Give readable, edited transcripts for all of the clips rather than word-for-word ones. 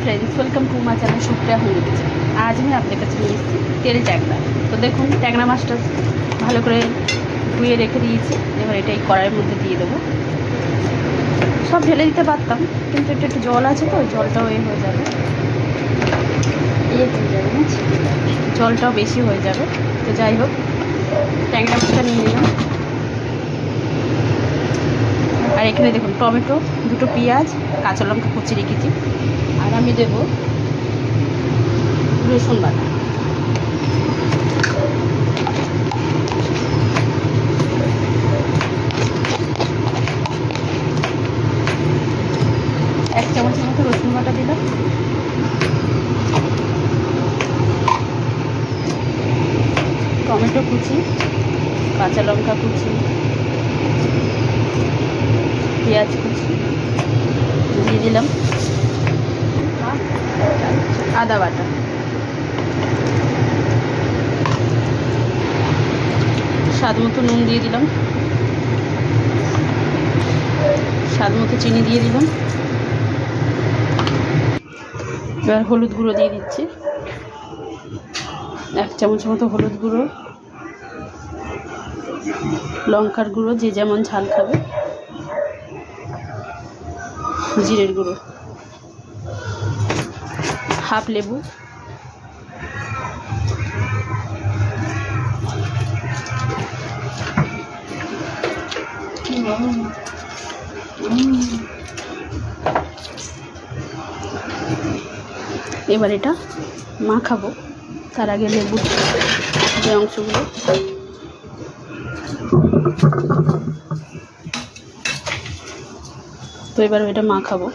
Friends welcome to my channel Supriya home kitchen. आज मैं आपके কাছে নিয়ে এসেছি তেল ট্যাংরা। তো দেখুন ট্যাংরা মাছটা ভালো করে ধুয়ে রেখে দিয়েছি। এবার এটা এই কড়াইয়ের মধ্যে দিয়ে দেবো। সব ঢেলে দিতে পারতাম, কিন্তু এটা একটু জল আছে তো জলটাও হয়ে যাবে, জলটাও বেশি হয়ে যাবে। তো যাই হোক, ট্যাংরা মাছটা নিয়ে নিলাম। আর এখানে দেখুন টমেটো, দুটো পেঁয়াজ, কাঁচা লঙ্কা কুচি রেখেছি। আর আমি দেব রসুন বাটা। এক চামচের মতো রসুন বাটা দিলাম। টমেটো কুচি, কাঁচা লঙ্কা কুচি, পেঁয়াজ কুচি দিয়ে দিলাম। আদা বাটা, স্বাদ মতো নুন দিয়ে দিলাম, স্বাদ মতো চিনি দিয়ে দিলাম। এবার হলুদ গুঁড়ো দিয়ে দিচ্ছি, এক চামচ মতো হলুদ গুঁড়ো, লঙ্কার গুঁড়ো যে যেমন ঝাল খাবে, জিরের গুঁড়ো, হাফ লেবু, এবার এটা মাখাবো। তার আগে লেবুর যে অংশগুলো তো এবার এটা মাখাবো।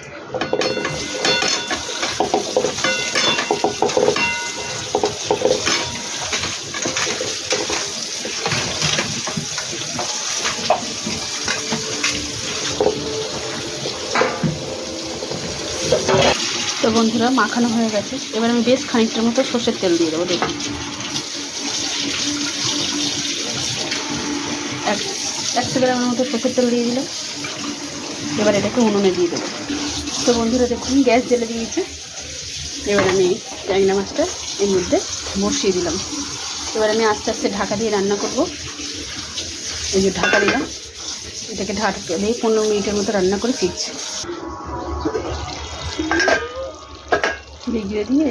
তো বন্ধুরা মাখানো হয়ে গেছে। এবার আমি বেশ খানিকটার মতো সর্ষের তেল দিয়ে দেবো। দেখুন এক গ্রামের মতো সর্ষের তেল দিয়ে দিলাম। এবার এটাকে উনুনে দিয়ে দেবো। তো বন্ধুরা দেখুন গ্যাস জ্বেলে দিয়েছে। এবার আমি ট্যাংরা মাছটা এর মধ্যে বসিয়ে দিলাম। এবার আমি আস্তে আস্তে ঢাকা দিয়ে রান্না করব। এই যে ঢাকা দিলাম, এটাকে ঢাকা দিয়ে 15 মিনিটের মতো রান্না করে ফিরছি। ভিজিয়ে দিয়ে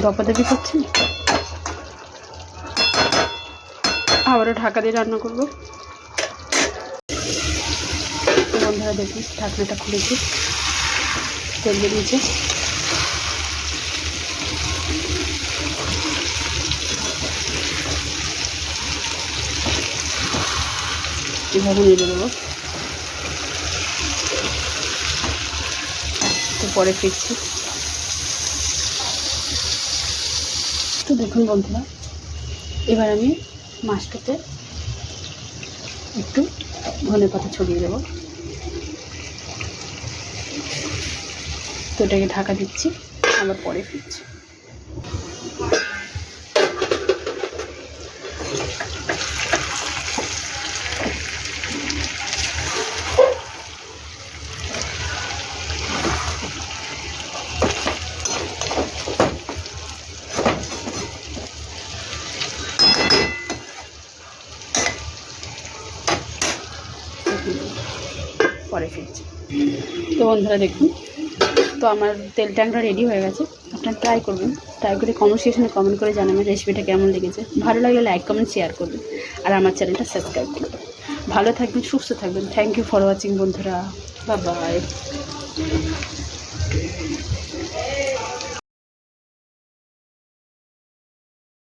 দপাদপি করছি, আবারও ঢাকা দিয়ে রান্না করবো। বন্ধুরা দেখুন ঢাকনাটা খুলেছি, তেল বেরিয়েছে। এভাবে নেড়ে দেবো। তো পরে ফিরছি। তো দেখুন বন্ধুরা, এবার আমি মাছটাতে একটু ধনেপাতা ছড়িয়ে দেবো। তো এটাকে ঢাকা দিচ্ছি, আবার পরে ফিরছি। পরে ফিরছি। তো বন্ধুরা দেখুন, তো আমার তেল ট্যাংরা রেডি হয়ে গেছে। আপনারা ট্রাই করবেন, ট্রাই করে কমেন্ট সেকশনে কমেন্ট করে জানাবেন রেসিপিটা কেমন লেগেছে। ভালো লাগলে লাইক কমেন্ট শেয়ার করবেন, আর আমার চ্যানেলটা সাবস্ক্রাইব করবেন। ভালো থাকবেন, সুস্থ থাকবেন। থ্যাংক ইউ ফর ওয়াচিং বন্ধুরা, বাই বাই।